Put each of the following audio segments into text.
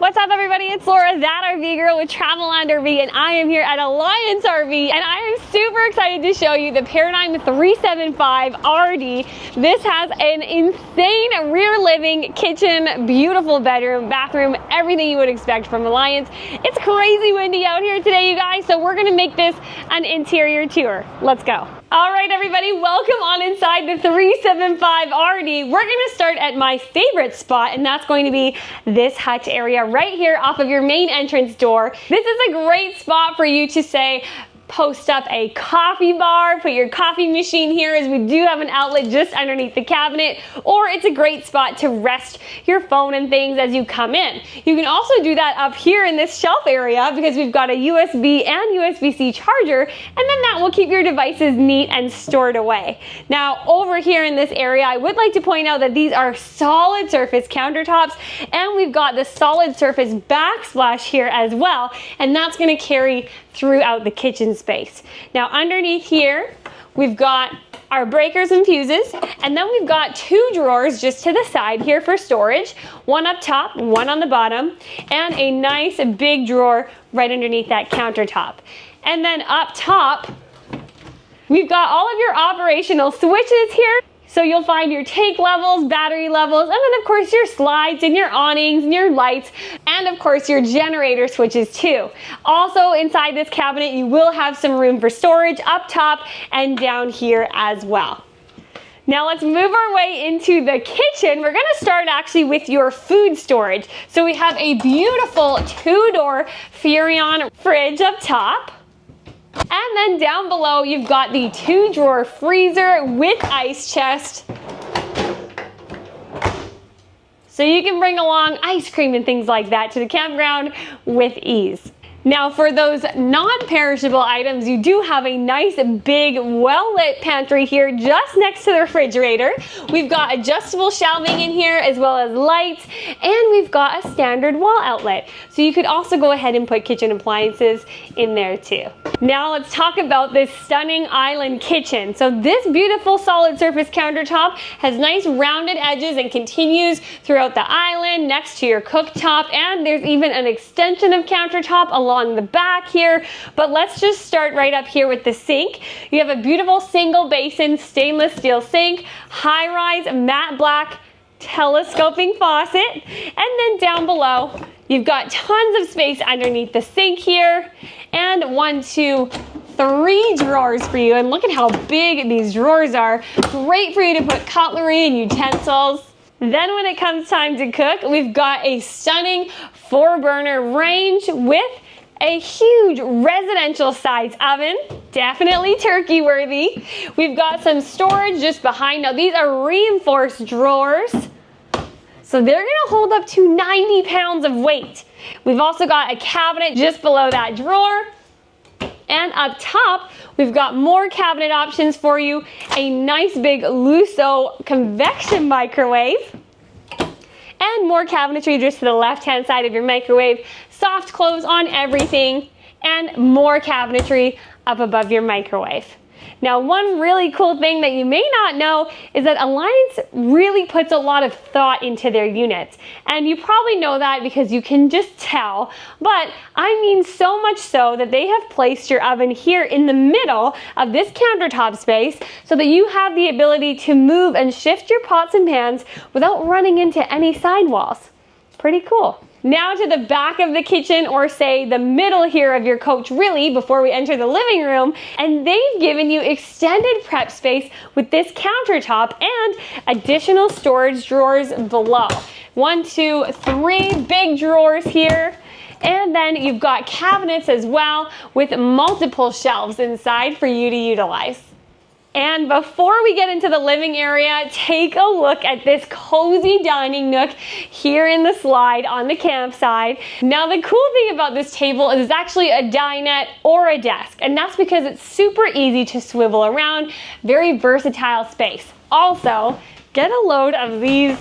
What's up, everybody? It's Laura, that RV girl with TRAVELAND RV, and I am here at Alliance RV, and I am super excited to show you the Paradigm 375 RD. This has an insane rear living, kitchen, beautiful bedroom, bathroom, everything you would expect from Alliance. It's crazy windy out here today, you guys, so we're gonna make this an interior tour. Let's go. All right, everybody, welcome on inside the 375 RD. We're gonna start at my favorite spot, and that's going to be this hutch area right here off of your main entrance door. This is a great spot for you to say, post up a coffee bar, put your coffee machine here, as we do have an outlet just underneath the cabinet, or it's a great spot to rest your phone and things as you come in. You can also do that up here in this shelf area because we've got a USB and USB-C charger, and then that will keep your devices neat and stored away. Now, over here in this area, I would like to point out that these are solid surface countertops, and we've got the solid surface backsplash here as well, and that's gonna carry throughout the kitchen space. Now underneath here, we've got our breakers and fuses, and then we've got two drawers just to the side here for storage, one up top, one on the bottom, and a nice big drawer right underneath that countertop. And then up top, we've got all of your operational switches here. So you'll find your take levels, battery levels, and then of course your slides and your awnings and your lights, and of course your generator switches too. Also inside this cabinet, you will have some room for storage up top and down here as well. Now let's move our way into the kitchen. We're gonna start actually with your food storage. So we have a beautiful two-door Furrion fridge up top. And then down below, you've got the two-drawer freezer with ice chest. So you can bring along ice cream and things like that to the campground with ease. Now for those non-perishable items, you do have a nice big well-lit pantry here just next to the refrigerator. We've got adjustable shelving in here as well as lights, and we've got a standard wall outlet. So you could also go ahead and put kitchen appliances in there too. Now let's talk about this stunning island kitchen. So this beautiful solid surface countertop has nice rounded edges and continues throughout the island next to your cooktop, and there's even an extension of countertop along the back here. But let's just start right up here with the sink. You have a beautiful single basin stainless steel sink, high-rise matte black telescoping faucet, and then down below you've got tons of space underneath the sink here, and 1, 2, 3 drawers for you, and look at how big these drawers are. Great for you to put cutlery and utensils. Then when it comes time to cook, we've got a stunning 4-burner range with a huge residential size oven, definitely turkey worthy. We've got some storage just behind. Now these are reinforced drawers, so they're gonna hold up to 90 pounds of weight. We've also got a cabinet just below that drawer. And up top, we've got more cabinet options for you. A nice big Lusso convection microwave. And more cabinetry just to the left-hand side of your microwave. Soft close on everything, and more cabinetry up above your microwave. Now, one really cool thing that you may not know is that Alliance really puts a lot of thought into their units. And you probably know that because you can just tell, but I mean so much so that they have placed your oven here in the middle of this countertop space so that you have the ability to move and shift your pots and pans without running into any sidewalls. Pretty cool. Now to the back of the kitchen, or say the middle here of your coach really, before we enter the living room, and they've given you extended prep space with this countertop and additional storage drawers below. 1, 2, 3 big drawers here. And then you've got cabinets as well with multiple shelves inside for you to utilize. And before we get into the living area, take a look at this cozy dining nook here in the slide on the campsite. Now the cool thing about this table is it's actually a dinette or a desk, and that's because it's super easy to swivel around, very versatile space. Also, get a load of these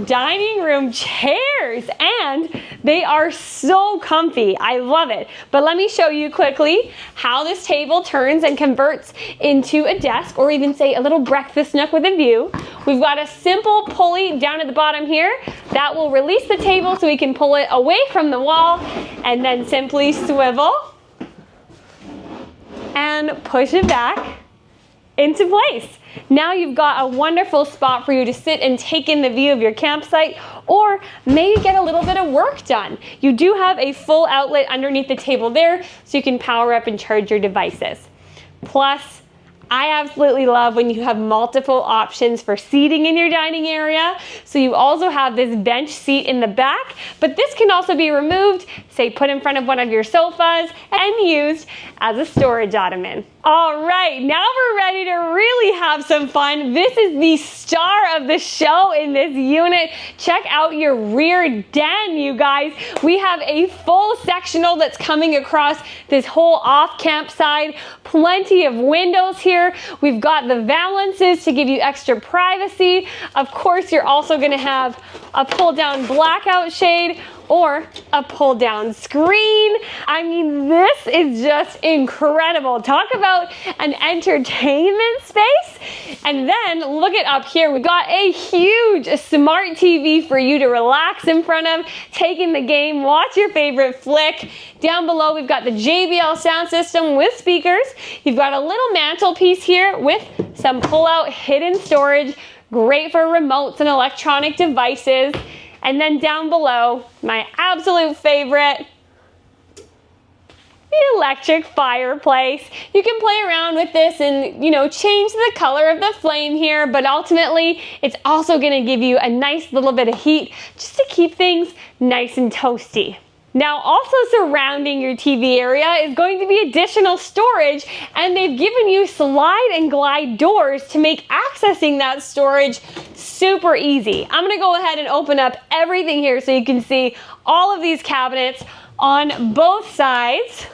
dining room chairs, and They are so comfy. I love it. But let me show you quickly how this table turns and converts into a desk, or even say a little breakfast nook with a view. We've got a simple pulley down at the bottom here that will release the table so we can pull it away from the wall, and then simply swivel and push it back into place. Now you've got a wonderful spot for you to sit and take in the view of your campsite, or maybe get a little bit of work done. You do have a full outlet underneath the table there, so you can power up and charge your devices. Plus, I absolutely love when you have multiple options for seating in your dining area. So you also have this bench seat in the back, but this can also be removed, say put in front of one of your sofas, and used as a storage ottoman. All right, now we're ready to really have some fun. This is the star of the show in this unit. Check out your rear den, you guys. We have a full sectional that's coming across this whole off-camp side. Plenty of windows here. We've got the valances to give you extra privacy. Of course, you're also going to have a pull-down blackout shade, or a pull down screen. I mean, this is just incredible. Talk about an entertainment space. And then look at up here. We've got a huge smart TV for you to relax in front of, take in the game, watch your favorite flick. Down below, we've got the JBL sound system with speakers. You've got a little mantelpiece here with some pull-out hidden storage, great for remotes and electronic devices. And then down below, my absolute favorite, the electric fireplace. You can play around with this and, you know, change the color of the flame here, but ultimately it's also going to give you a nice little bit of heat just to keep things nice and toasty. Now, also surrounding your TV area is going to be additional storage, and they've given you slide and glide doors to make accessing that storage super easy. I'm going to go ahead and open up everything here so you can see all of these cabinets on both sides.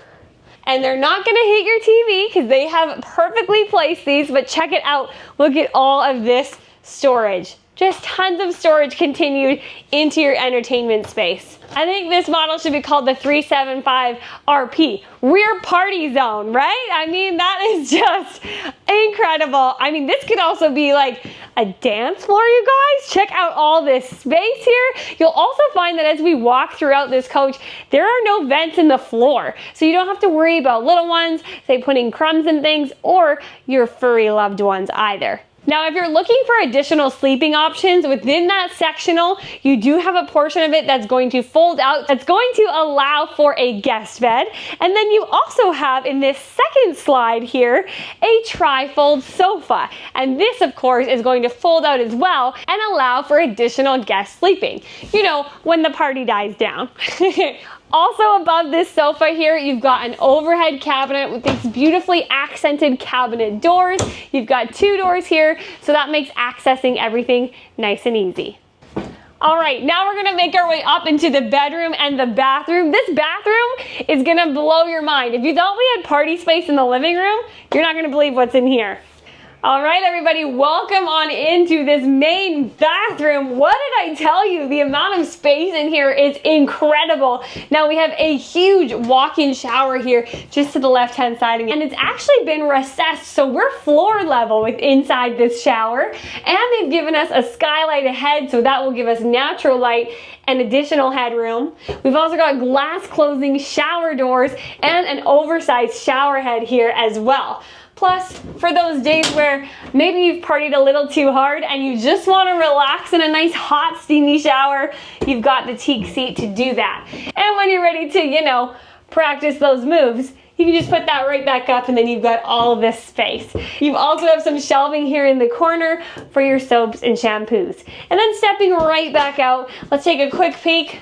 And they're not going to hit your TV because they have perfectly placed these, but check it out. Look at all of this storage. Just tons of storage continued into your entertainment space. I think this model should be called the 375 RP, rear party zone, right? I mean, that is just incredible. I mean, this could also be like a dance floor, you guys. Check out all this space here. You'll also find that as we walk throughout this coach, there are no vents in the floor. So you don't have to worry about little ones, say putting crumbs and things, or your furry loved ones either. Now, if you're looking for additional sleeping options within that sectional, you do have a portion of it that's going to fold out, that's going to allow for a guest bed. And then you also have in this second slide here, a tri-fold sofa. And this, of course, is going to fold out as well and allow for additional guest sleeping. You know, when the party dies down. Also above this sofa here, you've got an overhead cabinet with these beautifully accented cabinet doors. You've got two doors here, so that makes accessing everything nice and easy. All right, now we're gonna make our way up into the bedroom and the bathroom. This bathroom is gonna blow your mind. If you thought we had party space in the living room, you're not gonna believe what's in here. All right, everybody, welcome on into this main bathroom. What did I tell you? The amount of space in here is incredible. Now we have a huge walk-in shower here just to the left-hand side, and it's actually been recessed, so we're floor level with inside this shower. And they've given us a skylight ahead, so that will give us natural light and additional headroom. We've also got glass closing shower doors and an oversized shower head here as well. Plus, for those days where maybe you've partied a little too hard and you just want to relax in a nice hot steamy shower, you've got the teak seat to do that. And when you're ready to, you know, practice those moves, you can just put that right back up and then you've got all of this space. You also have some shelving here in the corner for your soaps and shampoos. And then stepping right back out, let's take a quick peek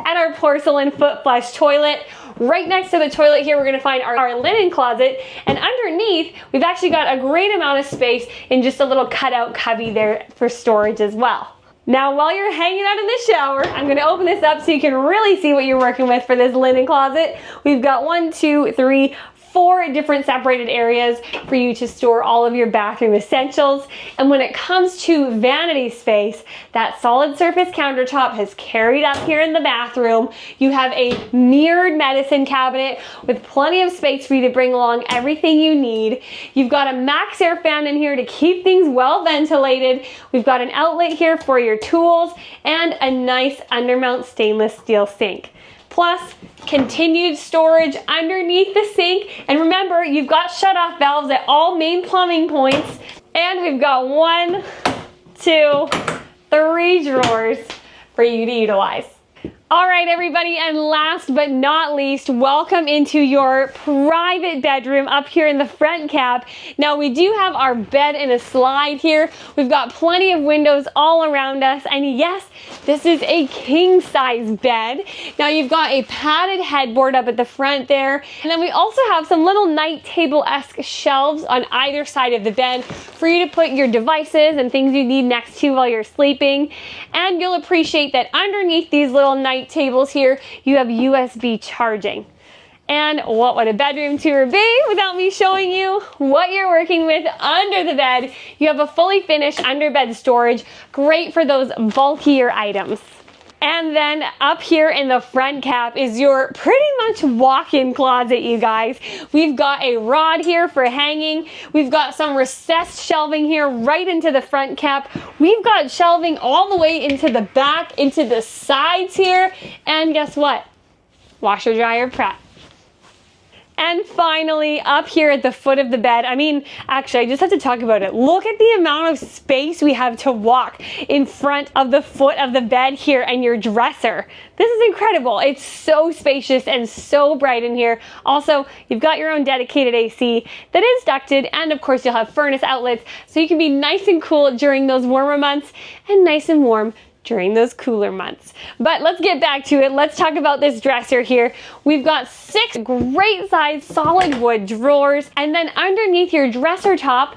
at our porcelain foot flush toilet. Right next to the toilet here, we're gonna find our linen closet, and underneath, we've actually got a great amount of space in just a little cutout cubby there for storage as well. Now, while you're hanging out in the shower, I'm gonna open this up so you can really see what you're working with for this linen closet. We've got 1, 2, 3, 4 different separated areas for you to store all of your bathroom essentials. And when it comes to vanity space, that solid surface countertop has carried up here in the bathroom. You have a mirrored medicine cabinet with plenty of space for you to bring along everything you need. You've got a max air fan in here to keep things well ventilated. We've got an outlet here for your tools and a nice undermount stainless steel sink. Plus, continued storage underneath the sink. And remember, you've got shut-off valves at all main plumbing points. And we've got 1, 2, 3 drawers for you to utilize. All right, everybody, and last but not least, welcome into your private bedroom up here in the front cap. Now, we do have our bed in a slide here. We've got plenty of windows all around us, and yes, this is a king-size bed. Now, you've got a padded headboard up at the front there, and then we also have some little night table-esque shelves on either side of the bed for you to put your devices and things you need next to while you're sleeping. And you'll appreciate that underneath these little night tables here, you have USB charging. And what would a bedroom tour be without me showing you what you're working with under the bed? You have a fully finished underbed storage, great for those bulkier items. And then up here in the front cap is your pretty much walk-in closet, you guys. We've got a rod here for hanging. We've got some recessed shelving here right into the front cap. We've got shelving all the way into the back, into the sides here. And guess what? Washer dryer prep. And finally, up here at the foot of the bed, actually, I just have to talk about it. Look at the amount of space we have to walk in front of the foot of the bed here and your dresser. This is incredible. It's so spacious and so bright in here. Also, you've got your own dedicated AC that is ducted, and of course, you'll have furnace outlets, so you can be nice and cool during those warmer months and nice and warm during those cooler months. But let's get back to it. Let's talk about this dresser here. We've got 6 great size solid wood drawers, and then underneath your dresser top,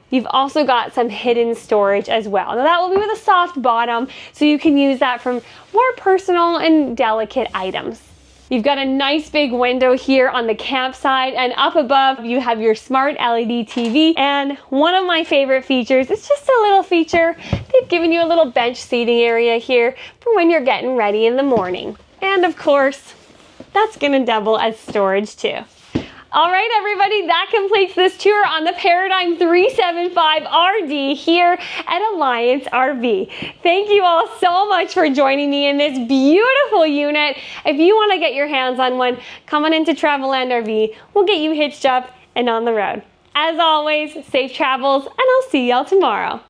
you've also got some hidden storage as well. Now that will be with a soft bottom, so you can use that for more personal and delicate items. You've got a nice big window here on the campsite, and up above you have your smart LED TV. And one of my favorite features, it's just a little feature. They've given you a little bench seating area here for when you're getting ready in the morning. And of course, that's gonna double as storage too. All right, everybody, that completes this tour on the Paradigm 375 RD here at Alliance RV. Thank you all so much for joining me in this beautiful unit. If you want to get your hands on one, come on into TRAVELAND RV. We'll get you hitched up and on the road. As always, safe travels, and I'll see y'all tomorrow.